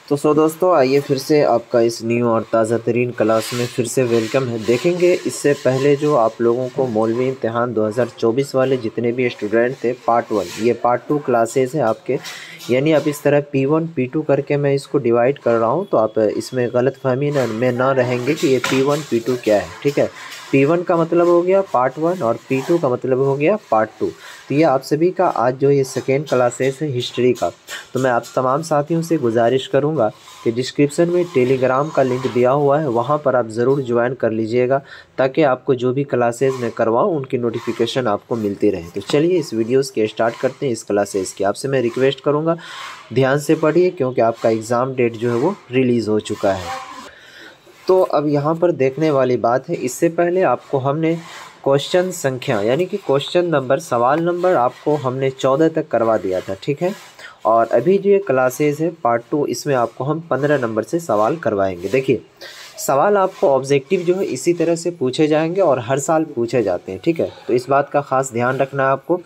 तो दोस्तों आइए फिर से आपका इस न्यू और ताज़ा तरीन क्लास में फिर से वेलकम है। देखेंगे इससे पहले जो आप लोगों को मौलवी इम्तिहान 2024 वाले जितने भी स्टूडेंट थे पार्ट 1 ये पार्ट 2 क्लासेस हैं आपके, यानी आप इस तरह P1 P2 करके मैं इसको डिवाइड कर रहा हूँ, तो आप इसमें गलतफहमी में ना रहेंगे कि ये P1 P2 क्या है। ठीक है, P1 का मतलब हो गया पार्ट 1 और P2 का मतलब हो गया पार्ट 2। तो ये आप सभी का आज जो ये सेकेंड क्लासेस है हिस्ट्री का, तो मैं आप तमाम साथियों से गुजारिश करूंगा कि डिस्क्रिप्शन में टेलीग्राम का लिंक दिया हुआ है, वहां पर आप ज़रूर ज्वाइन कर लीजिएगा ताकि आपको जो भी क्लासेस मैं करवाऊँ उनकी नोटिफिकेशन आपको मिलती रहे। तो चलिए इस वीडियोस के स्टार्ट करते हैं। इस क्लासेस की आपसे मैं रिक्वेस्ट करूँगा ध्यान से पढ़िए क्योंकि आपका एग्ज़ाम डेट जो है वो रिलीज़ हो चुका है। तो अब यहाँ पर देखने वाली बात है, इससे पहले आपको हमने क्वेश्चन संख्या यानी कि क्वेश्चन नंबर सवाल नंबर आपको हमने 14 तक करवा दिया था। ठीक है, और अभी जो ये क्लासेस है पार्ट 2 इसमें आपको हम 15 नंबर से सवाल करवाएंगे। देखिए सवाल आपको ऑब्जेक्टिव जो है इसी तरह से पूछे जाएंगे और हर साल पूछे जाते हैं। ठीक है, तो इस बात का ख़ास ध्यान रखना है आपको।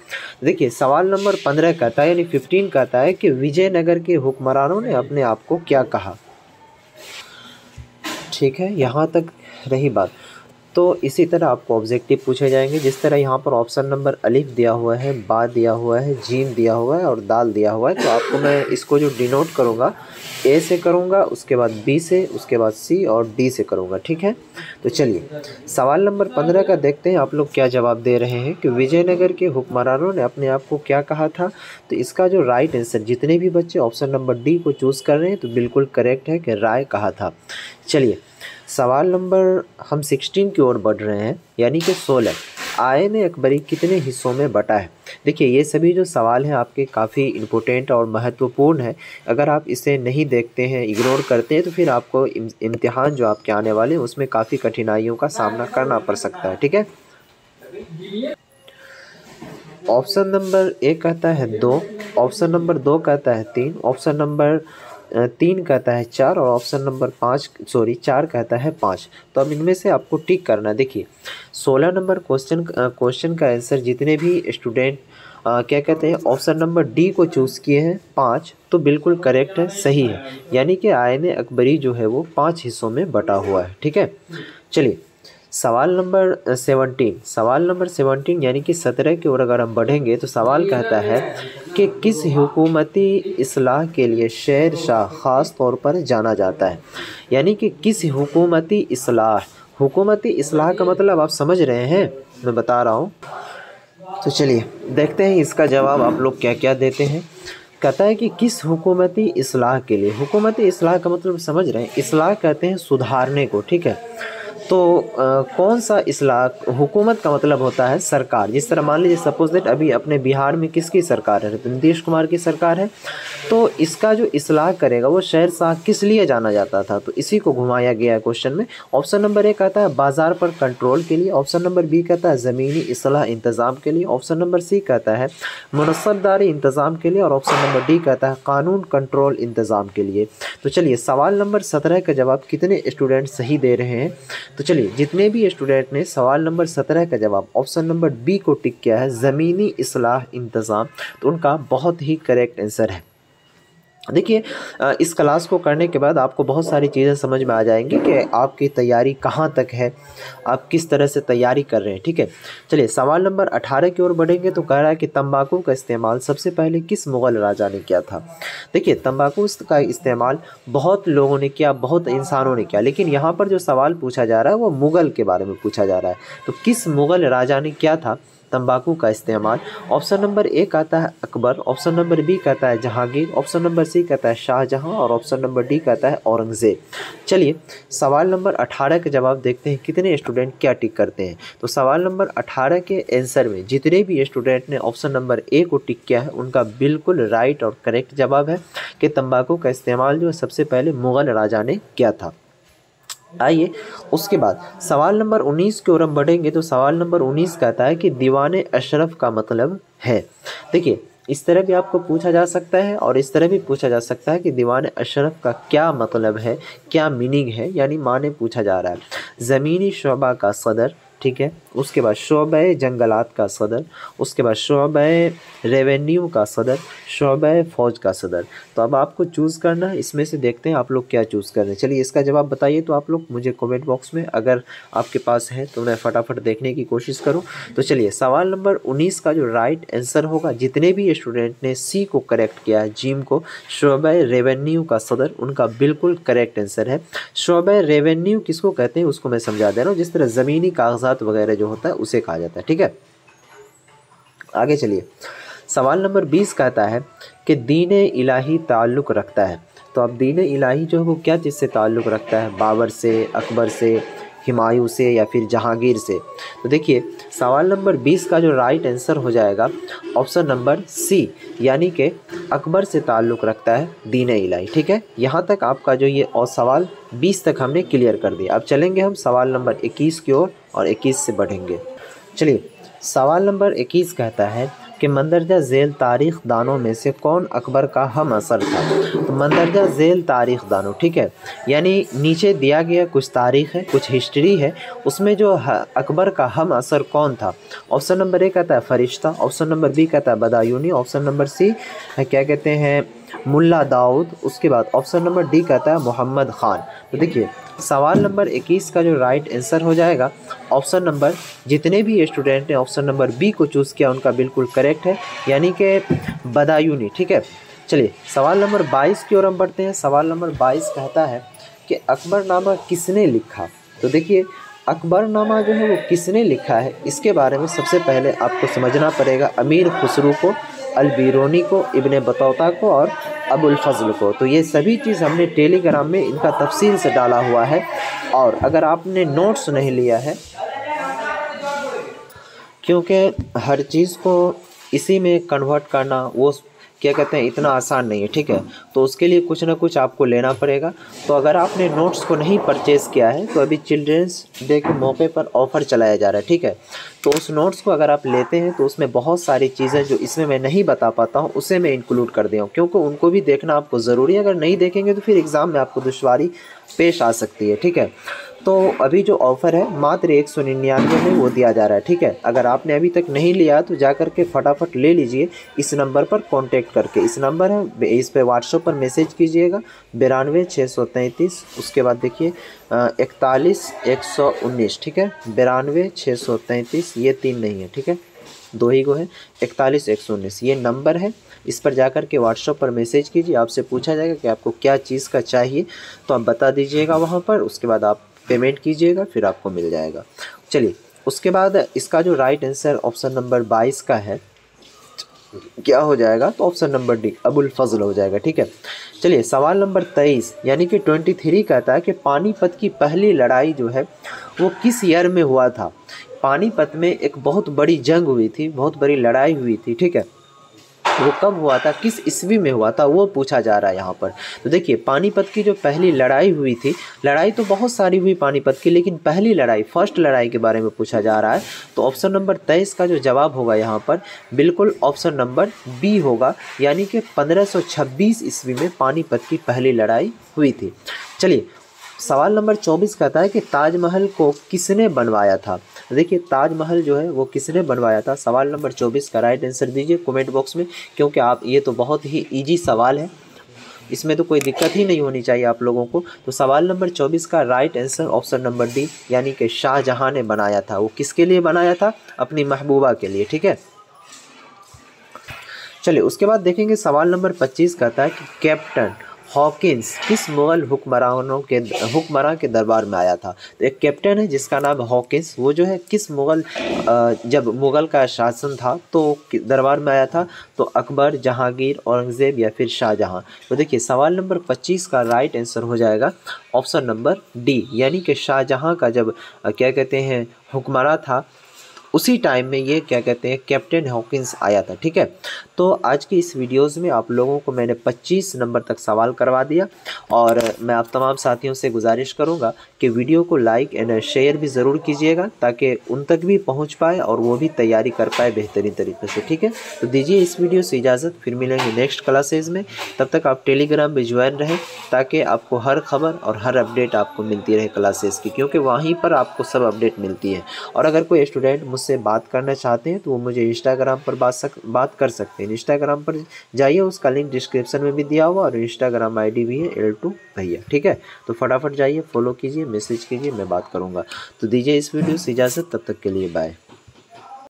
देखिए सवाल नंबर 15 कहता है यानी 15 कहता है कि विजयनगर के हुक्मरानों ने अपने आप को क्या कहा। ठीक है, यहाँ तक रही बात। तो इसी तरह आपको ऑब्जेक्टिव पूछे जाएंगे, जिस तरह यहाँ पर ऑप्शन नंबर अलिफ दिया हुआ है, बा दिया हुआ है, जीम दिया हुआ है और दाल दिया हुआ है। तो आपको मैं इसको जो डिनोट करूँगा ए से करूँगा, उसके बाद बी से, उसके बाद सी और डी से करूँगा। ठीक है, तो चलिए सवाल नंबर 15 का देखते हैं आप लोग क्या जवाब दे रहे हैं कि विजयनगर के हुक्मरानों ने अपने आप को क्या कहा था। तो इसका जो राइट आंसर जितने भी बच्चे ऑप्शन नंबर डी को चूज़ कर रहे हैं तो बिल्कुल करेक्ट है कि राय कहा था। चलिए सवाल नंबर हम 16 की ओर बढ़ रहे हैं, यानी कि 16 आयन अकबरी कितने हिस्सों में बटा है। देखिए ये सभी जो सवाल हैं आपके काफ़ी इम्पोर्टेंट और महत्वपूर्ण है। अगर आप इसे नहीं देखते हैं, इग्नोर करते हैं, तो फिर आपको इम्तिहान जो आपके आने वाले हैं उसमें काफ़ी कठिनाइयों का सामना करना पड़ सकता है। ठीक है, ऑप्शन नंबर एक कहता है 2, ऑप्शन नंबर 2 कहता है 3, ऑप्शन नंबर 3 कहता है 4 और ऑप्शन नंबर 4 कहता है 5। तो अब इनमें से आपको टिक करना। देखिए 16 नंबर क्वेश्चन का आंसर जितने भी स्टूडेंट क्या कहते हैं ऑप्शन नंबर डी को चूज़ किए हैं 5, तो बिल्कुल करेक्ट है, सही है। यानी कि आयन अकबरी जो है वो 5 हिस्सों में बटा हुआ है। ठीक है, चलिए सवाल नंबर 17 यानी कि 17 की ओर अगर हम बढ़ेंगे तो सवाल कहता है कि किस हुकूमती इस्लाह के लिए शेर शाह ख़ास तौर पर जाना जाता है। यानी कि किस हुकूमती इस्लाह का मतलब आप समझ रहे हैं, मैं बता रहा हूँ। तो चलिए देखते हैं इसका जवाब आप लोग क्या क्या देते हैं। कहता है कि किस हुकूमती इस्लाह के लिए। हुकूमती इस्लाह का मतलब समझ रहे हैं, इस्लाह कहते हैं सुधारने को। ठीक है, तो कौन सा इस्लाह, हुकूमत का मतलब होता है सरकार। जिस तरह मान लीजिए सपोज दैट अभी अपने बिहार में किसकी सरकार है, तो नीतीश कुमार की सरकार है। तो इसका जो इस्लाह करेगा वो शहर शाह किस लिए जाना जाता था, तो इसी को घुमाया गया है क्वेश्चन में। ऑप्शन नंबर ए कहता है बाजार पर कंट्रोल के लिए, ऑप्शन नंबर बी कहता है ज़मीनी इस्लाह इंतज़ाम के लिए, ऑप्शन नंबर सी कहता है मुनसबदारी इंतज़ाम के लिए और ऑप्शन नंबर डी कहता है कानून कंट्रोल इंतज़ाम के लिए। तो चलिए सवाल नंबर 17 का जवाब कितने स्टूडेंट सही दे रहे हैं। तो चलिए जितने भी स्टूडेंट ने सवाल नंबर 17 का जवाब ऑप्शन नंबर बी को टिक किया है ज़मीनी इस्लाह इंतज़ाम, तो उनका बहुत ही करेक्ट आंसर है। देखिए इस क्लास को करने के बाद आपको बहुत सारी चीज़ें समझ में आ जाएंगी कि आपकी तैयारी कहाँ तक है, आप किस तरह से तैयारी कर रहे हैं। ठीक है, चलिए सवाल नंबर 18 की ओर बढ़ेंगे तो कह रहा है कि तंबाकू का इस्तेमाल सबसे पहले किस मुग़ल राजा ने किया था। देखिए तंबाकू का इस्तेमाल बहुत लोगों ने किया, बहुत इंसानों ने किया, लेकिन यहाँ पर जो सवाल पूछा जा रहा है वो मुग़ल के बारे में पूछा जा रहा है। तो किस मुग़ल राजा ने किया था तंबाकू का इस्तेमाल। ऑप्शन नंबर ए कहता है अकबर, ऑप्शन नंबर बी कहता है जहांगीर, ऑप्शन नंबर सी कहता है शाहजहां और ऑप्शन नंबर डी कहता है औरंगज़ेब। चलिए सवाल नंबर 18 का जवाब देखते हैं कितने स्टूडेंट क्या टिक करते हैं। तो सवाल नंबर 18 के आंसर में जितने भी स्टूडेंट ने ऑप्शन नंबर ए को टिक किया है उनका बिल्कुल राइट और करेक्ट जवाब है कि तंबाकू का इस्तेमाल जो है सबसे पहले मुग़ल राजा ने किया था। आइए उसके बाद सवाल नंबर 19 की ओर हम बढ़ेंगे तो सवाल नंबर 19 कहता है कि दीवाने अशरफ का मतलब है। देखिए इस तरह भी आपको पूछा जा सकता है और इस तरह भी पूछा जा सकता है कि दीवाने अशरफ का क्या मतलब है, क्या मीनिंग है, यानी माने पूछा जा रहा है। ज़मीनी शोबा का सदर, ठीक है। उसके बाद शोबे जंगलात का सदर, उसके बाद शोबे रेवेन्यू का सदर, शोबे फ़ौज का सदर। तो अब आपको चूज़ करना है, इसमें से देखते हैं आप लोग क्या चूज़ कर रहे हैं। चलिए इसका जवाब बताइए तो आप लोग मुझे कमेंट बॉक्स में, अगर आपके पास है तो मैं फटाफट देखने की कोशिश करूं। तो चलिए सवाल नंबर 19 का जो राइट आंसर होगा, जितने भी स्टूडेंट ने सी को करेक्ट किया है, जिम को, शोबे रेवेन्यू का सदर, उनका बिल्कुल करेक्ट आंसर है। शोबे रेवेन्यू किसको कहते हैं उसको मैं समझा दे रहा हूँ, जिस तरह ज़मीनी कागजात वगैरह जो होता है उसे कहा जाता है, ठीक है। आगे चलिए, सवाल नंबर 20 कहता है कि दीन इलाही ताल्लुक़ रखता है। तो अब दीन इलाही जो है वो क्या चीज़ से ताल्लुक़ रखता है, बाबर से, अकबर से, हुमायूं से या फिर जहांगीर से। तो देखिए सवाल नंबर 20 का जो राइट आंसर हो जाएगा ऑप्शन नंबर सी, यानी कि अकबर से ताल्लुक़ रखता है दीन इलाही, ठीक है। यहाँ तक आपका जो ये और सवाल 20 तक हमने क्लियर कर दिया। अब चलेंगे हम सवाल नंबर 21 की ओर और 21 से बढ़ेंगे। चलिए सवाल नंबर 21 कहता है कि मंदरजा झेल तारीख़ दानों में से कौन अकबर का हम असर था। तो मंदरजा झेल तारीख़ दानों, ठीक है, यानी नीचे दिया गया कुछ तारीख़ है, कुछ हिस्ट्री है, उसमें जो अकबर का हम असर कौन था। ऑप्शन नंबर ए कहता है फरिश्ता, ऑप्शन नंबर बी कहता है बदायूनी, ऑप्शन नंबर सी क्या कहते हैं मुल्ला दाऊद, उसके बाद ऑप्शन नंबर डी कहता है मोहम्मद ख़ान। तो देखिए सवाल नंबर 21 का जो राइट आंसर हो जाएगा ऑप्शन नंबर, जितने भी स्टूडेंट ने ऑप्शन नंबर बी को चूज़ किया उनका बिल्कुल करेक्ट है, यानी कि बदायूनी, ठीक है। चलिए सवाल नंबर 22 की ओर हम बढ़ते हैं। सवाल नंबर 22 कहता है कि अकबरनामा किसने लिखा। तो देखिए अकबरनामा जो है वो किसने लिखा है, इसके बारे में सबसे पहले आपको समझना पड़ेगा अमीर खुसरू को, अल-बिरूनी को, इब्ने बतौता को और अबुल फज़ल को। तो ये सभी चीज़ हमने टेलीग्राम में इनका तफसील से डाला हुआ है, और अगर आपने नोट्स नहीं लिया है, क्योंकि हर चीज़ को इसी में कन्वर्ट करना वो क्या कहते हैं इतना आसान नहीं है, ठीक है। तो उसके लिए कुछ ना कुछ आपको लेना पड़ेगा। तो अगर आपने नोट्स को नहीं परचेज़ किया है तो अभी चिल्ड्रेंस डे के मौके पर ऑफ़र चलाया जा रहा है, ठीक है। तो उस नोट्स को अगर आप लेते हैं तो उसमें बहुत सारी चीज़ें जो इसमें मैं नहीं बता पाता हूँ उसे मैं इंक्लूड कर दिया हूँ, क्योंकि उनको भी देखना आपको ज़रूरी है। अगर नहीं देखेंगे तो फिर एग्ज़ाम में आपको दुश्वारी पेश आ सकती है, ठीक है। तो अभी जो ऑफ़र है मात्र 199 में वो दिया जा रहा है, ठीक है। अगर आपने अभी तक नहीं लिया तो जा कर के फटाफट ले लीजिए इस नंबर पर कांटेक्ट करके। इस नंबर है, इस पे व्हाट्सएप पर मैसेज कीजिएगा 92 633, उसके बाद देखिए 41 119, ठीक है। 92 633, ये 3 नहीं है, ठीक है, 2 ही को है, 41 119 ये नंबर है। इस पर जाकर के व्हाट्सएप पर मैसेज कीजिए, आपसे पूछा जाएगा कि आपको क्या चीज़ का चाहिए, तो आप बता दीजिएगा वहाँ पर, उसके बाद आप पेमेंट कीजिएगा, फिर आपको मिल जाएगा। चलिए उसके बाद इसका जो राइट आंसर ऑप्शन नंबर 22 का है क्या हो जाएगा, तो ऑप्शन नंबर डी अबुल फजल हो जाएगा, ठीक है। चलिए सवाल नंबर 23 यानी कि 23 कहता है कि पानीपत की पहली लड़ाई जो है वो किस ईयर में हुआ था। पानीपत में एक बहुत बड़ी जंग हुई थी, बहुत बड़ी लड़ाई हुई थी, ठीक है। वो कब हुआ था, किस ईस्वी में हुआ था, वो पूछा जा रहा है यहाँ पर। तो देखिए पानीपत की जो पहली लड़ाई हुई थी, लड़ाई तो बहुत सारी हुई पानीपत की, लेकिन पहली लड़ाई, फर्स्ट लड़ाई के बारे में पूछा जा रहा है। तो ऑप्शन नंबर 23 का जो जवाब होगा यहाँ पर बिल्कुल ऑप्शन नंबर बी होगा, यानी कि 1526 ईस्वी में पानीपत की पहली लड़ाई हुई थी। चलिए सवाल नंबर 24 कहता है कि ताजमहल को किसने बनवाया था। देखिए ताजमहल जो है वो किसने बनवाया था। सवाल नंबर 24 का राइट आंसर दीजिए कमेंट बॉक्स में, क्योंकि आप ये तो बहुत ही इजी सवाल है, इसमें तो कोई दिक्कत ही नहीं होनी चाहिए आप लोगों को। तो सवाल नंबर 24 का right answer option number D, यानी कि शाहजहां ने बनाया था। वो किसके लिए बनाया था, अपनी महबूबा के लिए, ठीक है। चलिए उसके बाद देखेंगे सवाल नंबर 25 कहता है कि कैप्टन हॉकिंस किस मुग़ल हुक्मरान के दरबार में आया था। तो एक कैप्टन है जिसका नाम हॉकिंस, वो जो है किस मुग़ल, जब मुग़ल का शासन था तो दरबार में आया था, तो अकबर, जहांगीर, औरंगज़ेब या फिर शाहजहां। तो देखिए सवाल नंबर 25 का राइट आंसर हो जाएगा ऑप्शन नंबर डी, यानी कि शाहजहां का जब क्या कहते हैं हुक्मरान था उसी टाइम में ये क्या कहते हैं कैप्टन हॉकिंस आया था। ठीक है, तो आज की इस वीडियोस में आप लोगों को मैंने 25 नंबर तक सवाल करवा दिया और मैं आप तमाम साथियों से गुजारिश करूंगा कि वीडियो को लाइक एंड शेयर भी ज़रूर कीजिएगा ताकि उन तक भी पहुंच पाए और वो भी तैयारी कर पाए बेहतरीन तरीके से। ठीक है, तो दीजिए इस वीडियो से इजाज़त, फिर मिलेंगे नेक्स्ट क्लासेज में। तब तक आप टेलीग्राम में ज्वाइन रहें ताकि आपको हर खबर और हर अपडेट आपको मिलती रहे क्लासेस की, क्योंकि वहीं पर आपको सब अपडेट मिलती है। और अगर कोई स्टूडेंट मुझसे बात करना चाहते हैं तो वो मुझे इंस्टाग्राम पर बात कर सकते हैं। इंस्टाग्राम पर जाइए, उसका लिंक डिस्क्रिप्शन में भी दिया हुआ और इंस्टाग्राम आईडी भी है L2 भैया। ठीक है, तो फटाफट जाइए, फॉलो कीजिए, मैसेज कीजिए, मैं बात करूँगा। तो दीजिए इस वीडियो से इजाज़त, तब तक के लिए बाय।